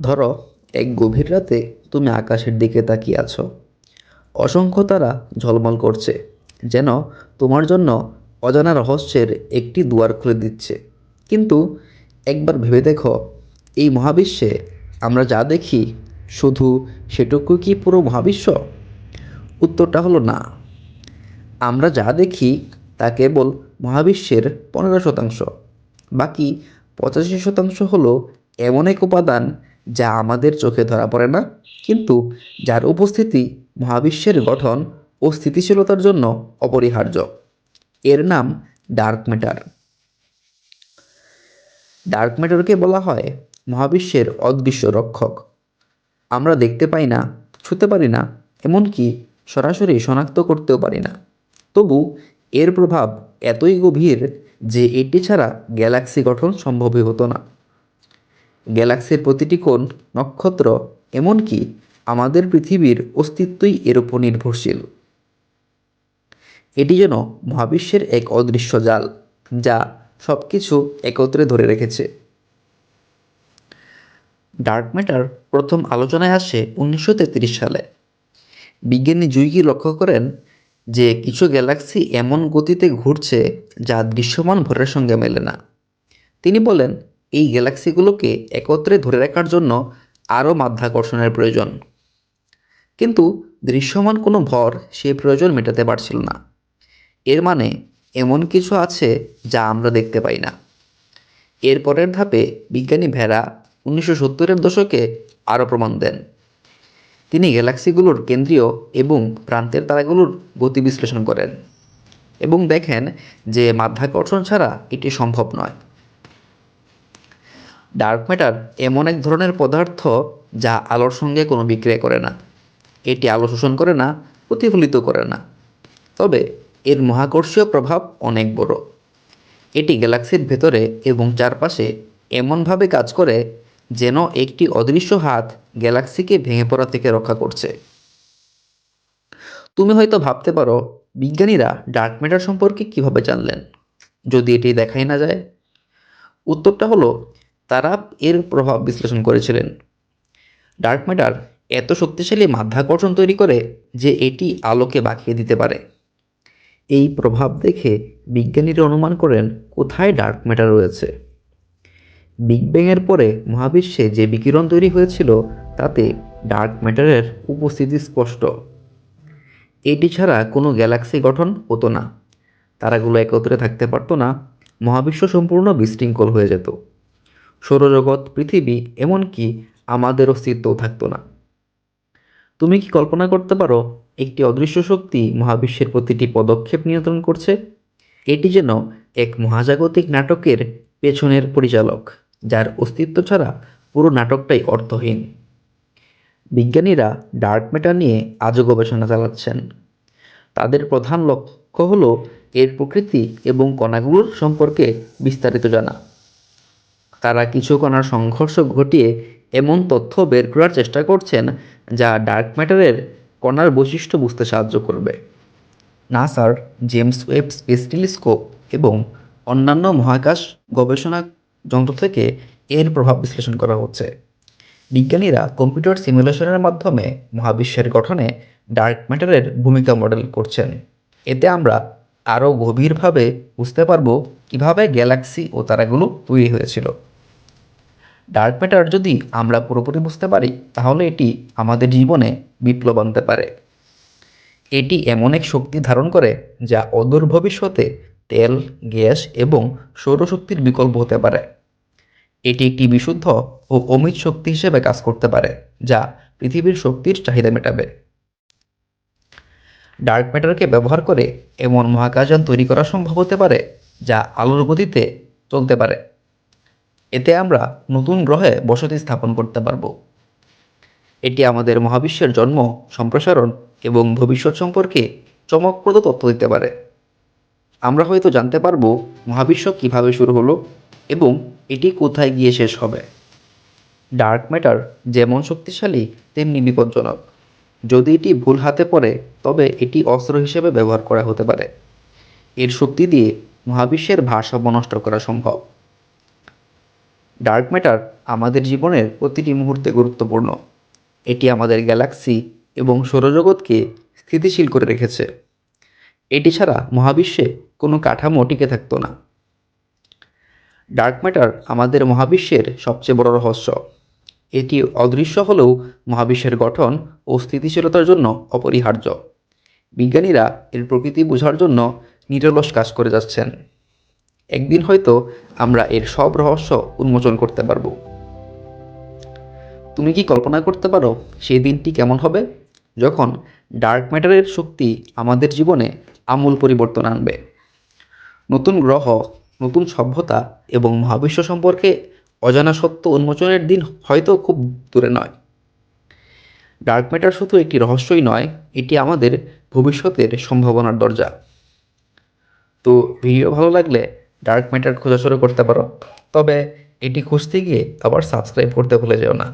ধরো, এক গভীর রাতে তুমি আকাশের দিকে তাকিয়ে আছো। অসংখ্য তারা ঝলমল করছে, যেন তোমার জন্য অজানা রহস্যের একটি দুয়ার খুলে দিচ্ছে। কিন্তু একবার ভেবে দেখো, এই মহাবিশ্বে আমরা যা দেখি, শুধু সেটুকু কি পুরো মহাবিশ্ব? উত্তরটা হলো না। আমরা যা দেখি তা কেবল মহাবিশ্বের 15%। বাকি 85% হলো এমন এক উপাদান যা আমাদের চোখে ধরা পড়ে না, কিন্তু যার উপস্থিতি মহাবিশ্বের গঠন ও স্থিতিশীলতার জন্য অপরিহার্য। এর নাম ডার্ক ম্যাটার। ডার্ক ম্যাটারকে বলা হয় মহাবিশ্বের অদৃশ্য রক্ষক। আমরা দেখতে পাই না, ছুঁতে পারি না, এমনকি সরাসরি শনাক্ত করতেও পারি না। তবু এর প্রভাব এতই গভীর যে এটি ছাড়া গ্যালাক্সি গঠন সম্ভবই হতো না। গ্যালাক্সির প্রতিটি কোণ, নক্ষত্র, এমনকি আমাদের পৃথিবীর অস্তিত্বই এর উপর নির্ভরশীল। এটি যেন মহাবিশ্বের এক অদৃশ্য জাল, যা সব কিছু একত্রে ধরে রেখেছে। ডার্ক ম্যাটার প্রথম আলোচনায় আসে 1933 সালে। বিজ্ঞানী জুইকি লক্ষ্য করেন যে কিছু গ্যালাক্সি এমন গতিতে ঘুরছে যা দৃশ্যমান ভরের সঙ্গে মেলে না। তিনি বলেন, এই গ্যালাক্সিগুলোকে একত্রে ধরে রাখার জন্য আরও মাধ্যাকর্ষণের প্রয়োজন। কিন্তু দৃশ্যমান কোনো ভর সেই প্রয়োজন মেটাতে পারছিল না। এর মানে এমন কিছু আছে যা আমরা দেখতে পাই না। এর পরের ধাপে বিজ্ঞানী ভেরা 1970-এর দশকে আরও প্রমাণ দেন। তিনি গ্যালাক্সিগুলোর কেন্দ্রীয় এবং প্রান্তের তারাগুলোর গতি বিশ্লেষণ করেন এবং দেখেন যে মাধ্যাকর্ষণ ছাড়া এটি সম্ভব নয়। ডার্ক ম্যাটার এমন এক ধরনের পদার্থ যা আলোর সঙ্গে কোনো বিক্রিয়া করে না। এটি আলো শোষণ করে না, প্রতিফলিত করে না। তবে এর মহাকর্ষীয় প্রভাব অনেক বড়। এটি গ্যালাক্সির ভেতরে এবং চারপাশে এমনভাবে কাজ করে যেন একটি অদৃশ্য হাত গ্যালাক্সিকে ভেঙে পড়া থেকে রক্ষা করছে। তুমি হয়তো ভাবতে পারো, বিজ্ঞানীরা ডার্ক ম্যাটার সম্পর্কে কিভাবে জানলেন, যদি এটি দেখাই না যায়? উত্তরটা হলো, তারা এর প্রভাব বিশ্লেষণ করেছিলেন। ডার্ক ম্যাটার এত শক্তিশালী মাধ্যাকর্ষণ তৈরি করে যে এটি আলোকে বাঁকিয়ে দিতে পারে। এই প্রভাব দেখে বিজ্ঞানীরা অনুমান করেন কোথায় ডার্ক ম্যাটার রয়েছে। বিগ ব্যাংয়ের পরে মহাবিশ্বে যে বিকিরণ তৈরি হয়েছিল তাতে ডার্ক ম্যাটারের উপস্থিতি স্পষ্ট। এটি ছাড়া কোনো গ্যালাক্সি গঠন হতো না, তারাগুলো একত্রে থাকতে পারত না, মহাবিশ্ব সম্পূর্ণ বিশৃঙ্খল হয়ে যেত। সৌরজগৎ, পৃথিবী, এমনকি আমাদের অস্তিত্বও থাকতো না। তুমি কি কল্পনা করতে পারো, একটি অদৃশ্য শক্তি মহাবিশ্বের প্রতিটি পদক্ষেপ নিয়ন্ত্রণ করছে? এটি যেন এক মহাজাগতিক নাটকের পেছনের পরিচালক, যার অস্তিত্ব ছাড়া পুরো নাটকটাই অর্থহীন। বিজ্ঞানীরা ডার্ক ম্যাটার নিয়ে আজও গবেষণা চালাচ্ছেন। তাদের প্রধান লক্ষ্য হলো এর প্রকৃতি এবং কণাগুলোর সম্পর্কে বিস্তারিত জানা। তারা কিছু কণার সংঘর্ষ ঘটিয়ে এমন তথ্য বের করার চেষ্টা করছেন যা ডার্ক ম্যাটারের কণার বৈশিষ্ট্য বুঝতে সাহায্য করবে। নাসার জেমস ওয়েব স্পেস টেলিস্কোপ এবং অন্যান্য মহাকাশ গবেষণা যন্ত্র থেকে এর প্রভাব বিশ্লেষণ করা হচ্ছে। বিজ্ঞানীরা কম্পিউটার সিমুলেশনের মাধ্যমে মহাবিশ্বের গঠনে ডার্ক ম্যাটারের ভূমিকা মডেল করছেন। এতে আমরা আরও গভীরভাবে বুঝতে পারব কীভাবে গ্যালাক্সি ও তারাগুলো তৈরি হয়েছিল। ডার্ক ম্যাটার যদি আমরা পুরোপুরি বুঝতে পারি, তাহলে এটি আমাদের জীবনে বিপ্লব আনতে পারে। এটি এমন এক শক্তি ধারণ করে যা অদূর ভবিষ্যতে তেল, গ্যাস এবং সৌরশক্তির বিকল্প হতে পারে। এটি একটি বিশুদ্ধ ও অমিত শক্তি হিসেবে কাজ করতে পারে, যা পৃথিবীর শক্তির চাহিদা মেটাবে। ডার্ক ম্যাটারকে ব্যবহার করে এমন মহাকাশযান তৈরি করা সম্ভব হতে পারে যা আলোর গতিতে চলতে পারে। এতে আমরা নতুন গ্রহে বসতি স্থাপন করতে পারব। এটি আমাদের মহাবিশ্বের জন্ম, সম্প্রসারণ এবং ভবিষ্যৎ সম্পর্কে চমকপ্রদ তথ্য দিতে পারে। আমরা হয়তো জানতে পারব মহাবিশ্ব কিভাবে শুরু হলো এবং এটি কোথায় গিয়ে শেষ হবে। ডার্ক ম্যাটার যেমন শক্তিশালী তেমনি বিপজ্জনক। যদি এটি ভুল হাতে পড়ে, তবে এটি অস্ত্র হিসেবে ব্যবহার করা হতে পারে। এর শক্তি দিয়ে মহাবিশ্বের ভারসাম্য নষ্ট করা সম্ভব। ডার্ক ম্যাটার আমাদের জীবনের প্রতিটি মুহূর্তে গুরুত্বপূর্ণ। এটি আমাদের গ্যালাক্সি এবং সৌরজগৎকে স্থিতিশীল করে রেখেছে। এটি ছাড়া মহাবিশ্বে কোনো কাঠামো টিকে থাকতো না। ডার্ক ম্যাটার আমাদের মহাবিশ্বের সবচেয়ে বড় রহস্য। এটি অদৃশ্য হলেও মহাবিশ্বের গঠন ও স্থিতিশীলতার জন্য অপরিহার্য। বিজ্ঞানীরা এর প্রকৃতি বোঝার জন্য নিরলস কাজ করে যাচ্ছেন। একদিন হয়তো আমরা এর সব রহস্য উন্মোচন করতে পারব। তুমি কি কল্পনা করতে পারো সেই দিনটি কেমন হবে, যখন ডার্ক ম্যাটারের শক্তি আমাদের জীবনে আমূল পরিবর্তন আনবে? নতুন গ্রহ, নতুন সভ্যতা এবং মহাবিশ্ব সম্পর্কে অজানা সত্য উন্মোচনের দিন হয়তো খুব দূরে নয়। ডার্ক ম্যাটার শুধু একটি রহস্যই নয়, এটি আমাদের ভবিষ্যতের সম্ভাবনার দরজা। তো ভিডিও ভালো লাগলে ডার্ক ম্যাটার খোঁজা শুরু করতে পারো, তবে এটি খুঁজতে গিয়ে আবার সাবস্ক্রাইব করতে ভুলে যেও না।